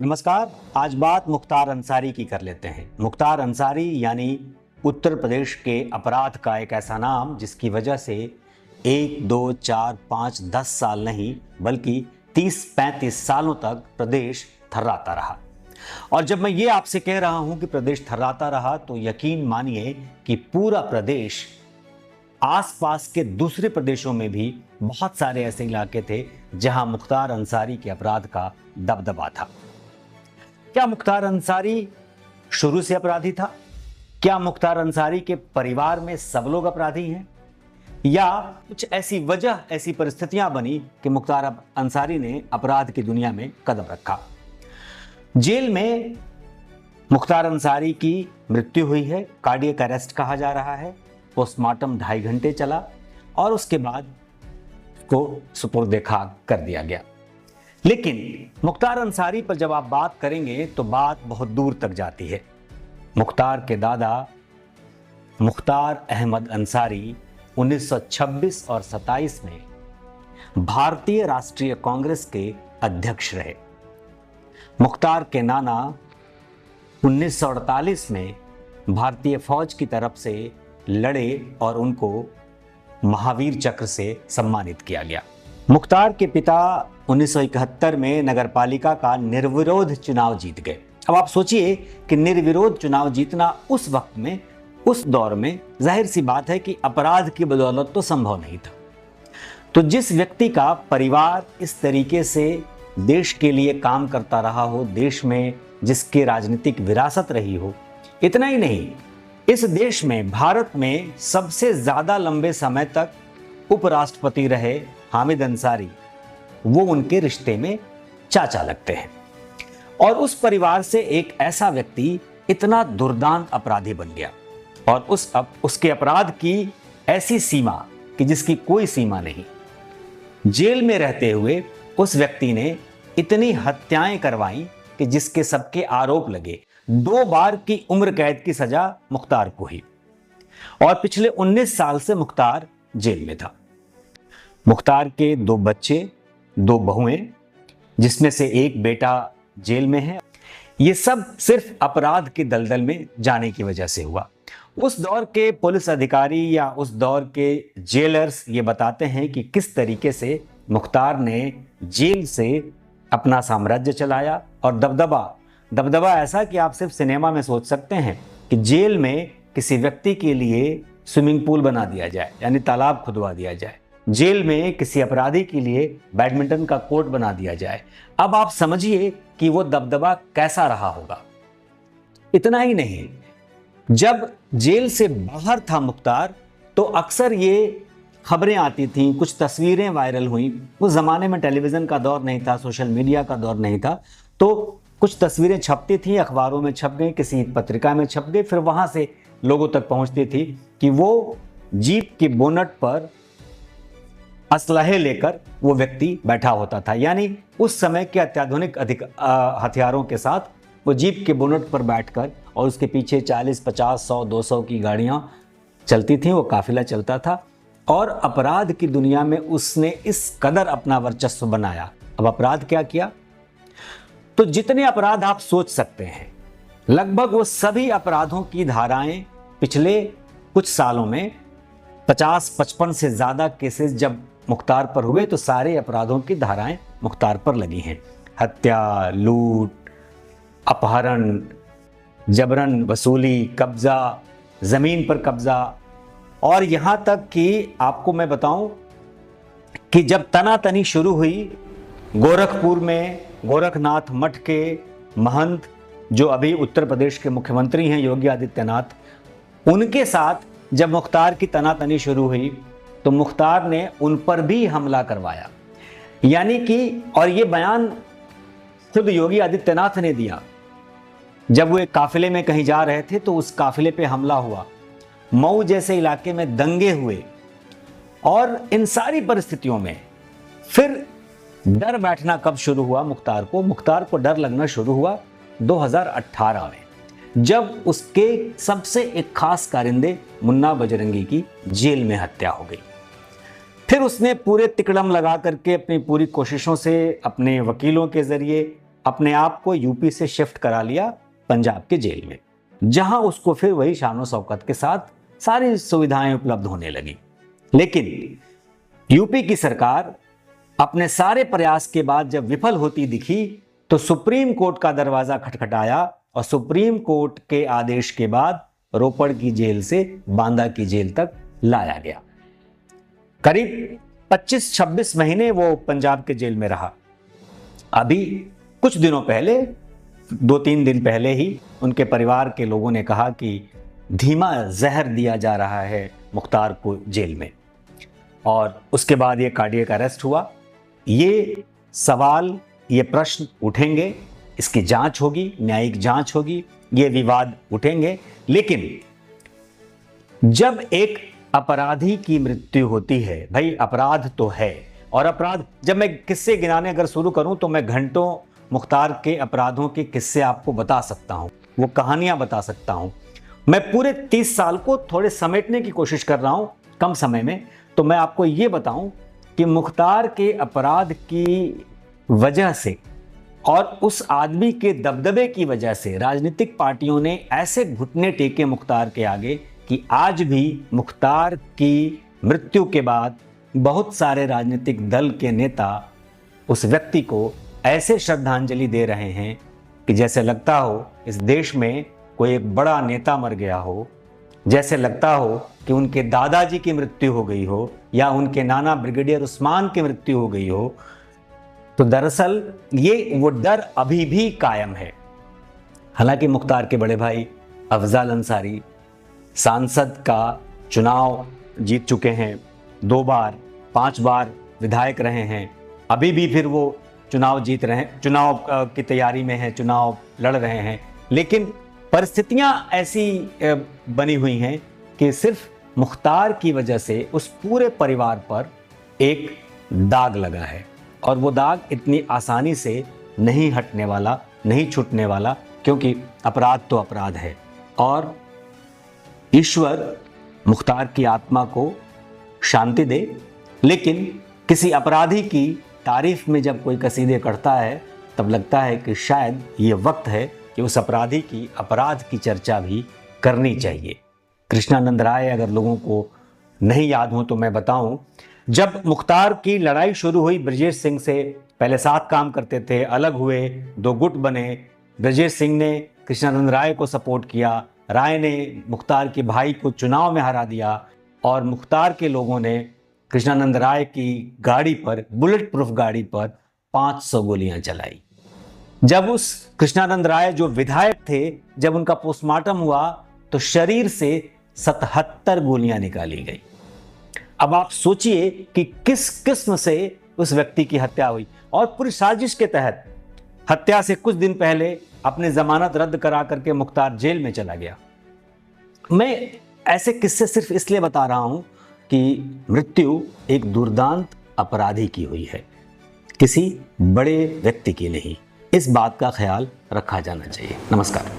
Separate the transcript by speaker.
Speaker 1: नमस्कार। आज बात मुख्तार अंसारी की कर लेते हैं। मुख्तार अंसारी यानी उत्तर प्रदेश के अपराध का एक ऐसा नाम जिसकी वजह से 1, 2, 4, 5, 10 साल नहीं बल्कि 30-35 सालों तक प्रदेश थर्राता रहा। और जब मैं ये आपसे कह रहा हूं कि प्रदेश थर्राता रहा तो यकीन मानिए कि पूरा प्रदेश, आसपास के दूसरे प्रदेशों में भी बहुत सारे ऐसे इलाके थे जहां मुख्तार अंसारी के अपराध का दबदबा था। क्या मुख्तार अंसारी शुरू से अपराधी था? क्या मुख्तार अंसारी के परिवार में सब लोग अपराधी हैं? या कुछ ऐसी वजह, ऐसी परिस्थितियां बनी कि मुख्तार अंसारी ने अपराध की दुनिया में कदम रखा? जेल में मुख्तार अंसारी की मृत्यु हुई है, कार्डियक अरेस्ट कहा जा रहा है। पोस्टमार्टम 2.5 घंटे चला और उसके बाद को सुपुर्द खाक कर दिया गया। लेकिन मुख्तार अंसारी पर जब आप बात करेंगे तो बात बहुत दूर तक जाती है। मुख्तार के दादा मुख्तार अहमद अंसारी 1926 और 27 में भारतीय राष्ट्रीय कांग्रेस के अध्यक्ष रहे। मुख्तार के नाना 1948 में भारतीय फौज की तरफ से लड़े और उनको महावीर चक्र से सम्मानित किया गया। मुख्तार के पिता 1971 में नगरपालिका का निर्विरोध चुनाव जीत गए। अब आप सोचिए कि निर्विरोध चुनाव जीतना उस वक्त में, उस दौर में जाहिर सी बात है कि अपराध की बदौलत तो संभव नहीं था। तो जिस व्यक्ति का परिवार इस तरीके से देश के लिए काम करता रहा हो, देश में जिसकी राजनीतिक विरासत रही हो, इतना ही नहीं, इस देश में, भारत में सबसे ज्यादा लंबे समय तक उपराष्ट्रपति रहे हामिद अंसारी, वो उनके रिश्ते में चाचा लगते हैं। और उस परिवार से एक ऐसा व्यक्ति इतना दुर्दांत अपराधी बन गया और उसके अपराध की ऐसी सीमा कि जिसकी कोई सीमा नहीं। जेल में रहते हुए उस व्यक्ति ने इतनी हत्याएं करवाई कि जिसके सबके आरोप लगे। 2 बार की उम्र कैद की सजा मुख्तार को ही और पिछले 19 साल से मुख्तार जेल में था। मुख्तार के 2 बच्चे, 2 बहुएं, जिसमें से एक बेटा जेल में है। ये सब सिर्फ अपराध के दलदल में जाने की वजह से हुआ। उस दौर के पुलिस अधिकारी या उस दौर के जेलर्स ये बताते हैं कि किस तरीके से मुख्तार ने जेल से अपना साम्राज्य चलाया और दबदबा ऐसा कि आप सिर्फ सिनेमा में सोच सकते हैं कि जेल में किसी व्यक्ति के लिए स्विमिंग पूल बना दिया जाए, यानी तालाब खुदवा दिया जाए। जेल में किसी अपराधी के लिए बैडमिंटन का कोर्ट बना दिया जाए। अब आप समझिए कि वो दबदबा कैसा रहा होगा। इतना ही नहीं, जब जेल से बाहर था मुख्तार तो अक्सर ये खबरें आती थीं, कुछ तस्वीरें वायरल हुई। उस जमाने में टेलीविजन का दौर नहीं था, सोशल मीडिया का दौर नहीं था, तो कुछ तस्वीरें छपती थी, अखबारों में छप गई, किसी पत्रिका में छप गई, फिर वहां से लोगों तक पहुंचती थी कि वो जीप की बोनट पर असलहे लेकर वो व्यक्ति बैठा होता था। यानी उस समय के अत्याधुनिक हथियारों के साथ वो जीप के बोनट पर बैठकर, और उसके पीछे 40, 50, 100, 200 की गाड़ियां चलती थीं, वो काफिला चलता था और अपराध की दुनिया में उसने इस कदर अपना वर्चस्व बनाया। अब अपराध क्या किया? तो जितने अपराध आप सोच सकते हैं, लगभग वो सभी अपराधों की धाराएं पिछले कुछ सालों में 50-55 से ज्यादा केसेस जब मुख्तार पर हुए तो सारे अपराधों की धाराएं मुख्तार पर लगी हैं। हत्या, लूट, अपहरण, जबरन वसूली, कब्जा, जमीन पर कब्जा, और यहां तक कि आपको मैं बताऊं कि जब तनातनी शुरू हुई गोरखपुर में, गोरखनाथ मठ के महंत जो अभी उत्तर प्रदेश के मुख्यमंत्री हैं योगी आदित्यनाथ, उनके साथ जब मुख्तार की तनातनी शुरू हुई तो मुख्तार ने उन पर भी हमला करवाया। यानी कि, और ये बयान खुद योगी आदित्यनाथ ने दिया, जब वो एक काफिले में कहीं जा रहे थे तो उस काफिले पे हमला हुआ, मऊ जैसे इलाके में दंगे हुए, और इन सारी परिस्थितियों में फिर डर बैठना कब शुरू हुआ मुख्तार को डर लगना शुरू हुआ 2018 में, जब उसके सबसे एक खास कारिंदे मुन्ना बजरंगी की जेल में हत्या हो गई। फिर उसने पूरे तिकड़म लगा करके अपनी पूरी कोशिशों से, अपने वकीलों के जरिए, अपने आप को यूपी से शिफ्ट करा लिया पंजाब के जेल में, जहां उसको फिर वही शान शौकत के साथ सारी सुविधाएं उपलब्ध होने लगी। लेकिन यूपी की सरकार अपने सारे प्रयास के बाद जब विफल होती दिखी तो सुप्रीम कोर्ट का दरवाजा खटखटाया और सुप्रीम कोर्ट के आदेश के बाद रोपड़ की जेल से बांदा की जेल तक लाया गया। करीब 25-26 महीने वो पंजाब के जेल में रहा। अभी कुछ दिनों पहले, 2-3 दिन पहले ही उनके परिवार के लोगों ने कहा कि धीमा जहर दिया जा रहा है मुख्तार को जेल में, और उसके बाद ये कार्डियक अरेस्ट हुआ। ये सवाल, ये प्रश्न उठेंगे, इसकी जांच होगी, न्यायिक जांच होगी, ये विवाद उठेंगे। लेकिन जब एक अपराधी की मृत्यु होती है, भाई अपराध तो है, और अपराध, जब मैं किस्से गिनाने अगर शुरू करूं तो मैं घंटों मुख्तार के अपराधों के किस्से आपको बता सकता हूं, वो कहानियां बता सकता हूं। मैं पूरे 30 साल को थोड़े समेटने की कोशिश कर रहा हूं कम समय में। तो मैं आपको ये बताऊं कि मुख्तार के अपराध की वजह से और उस आदमी के दबदबे की वजह से राजनीतिक पार्टियों ने ऐसे घुटने टेके मुख्तार के आगे कि आज भी मुख्तार की मृत्यु के बाद बहुत सारे राजनीतिक दल के नेता उस व्यक्ति को ऐसे श्रद्धांजलि दे रहे हैं कि जैसे लगता हो इस देश में कोई एक बड़ा नेता मर गया हो, जैसे लगता हो कि उनके दादाजी की मृत्यु हो गई हो या उनके नाना ब्रिगेडियर उस्मान की मृत्यु हो गई हो। तो दरअसल ये वो डर अभी भी कायम है। हालांकि मुख्तार के बड़े भाई अफजाल अंसारी सांसद का चुनाव जीत चुके हैं, 2 बार, 5 बार विधायक रहे हैं, अभी भी फिर वो चुनाव जीत रहे हैं, चुनाव की तैयारी में हैं, चुनाव लड़ रहे हैं। लेकिन परिस्थितियां ऐसी बनी हुई हैं कि सिर्फ मुख्तार की वजह से उस पूरे परिवार पर एक दाग लगा है, और वो दाग इतनी आसानी से नहीं हटने वाला, नहीं छूटने वाला, क्योंकि अपराध तो अपराध है। और ईश्वर मुख्तार की आत्मा को शांति दे। लेकिन किसी अपराधी की तारीफ में जब कोई कसीदे करता है तब लगता है कि शायद ये वक्त है कि उस अपराधी की अपराध की चर्चा भी करनी चाहिए। कृष्णानंद राय अगर लोगों को नहीं याद हो तो मैं बताऊं, जब मुख्तार की लड़ाई शुरू हुई ब्रजेश सिंह से, पहले साथ काम करते थे, अलग हुए, 2 गुट बने। ब्रजेश सिंह ने कृष्णानंद राय को सपोर्ट किया, राय ने मुख्तार के भाई को चुनाव में हरा दिया, और मुख्तार के लोगों ने कृष्णानंद राय की गाड़ी पर, बुलेट प्रूफ गाड़ी पर 500 गोलियां चलाई। जब उस कृष्णानंद राय जो विधायक थे, जब उनका पोस्टमार्टम हुआ तो शरीर से 77 गोलियां निकाली गई। अब आप सोचिए कि किस किस्म से उस व्यक्ति की हत्या हुई, और पूरी साजिश के तहत हत्या से कुछ दिन पहले अपनी जमानत रद्द करा करके मुख्तार जेल में चला गया। मैं ऐसे किस्से सिर्फ इसलिए बता रहा हूं कि मृत्यु एक दुर्दांत अपराधी की हुई है, किसी बड़े व्यक्ति की नहीं। इस बात का ख्याल रखा जाना चाहिए। नमस्कार।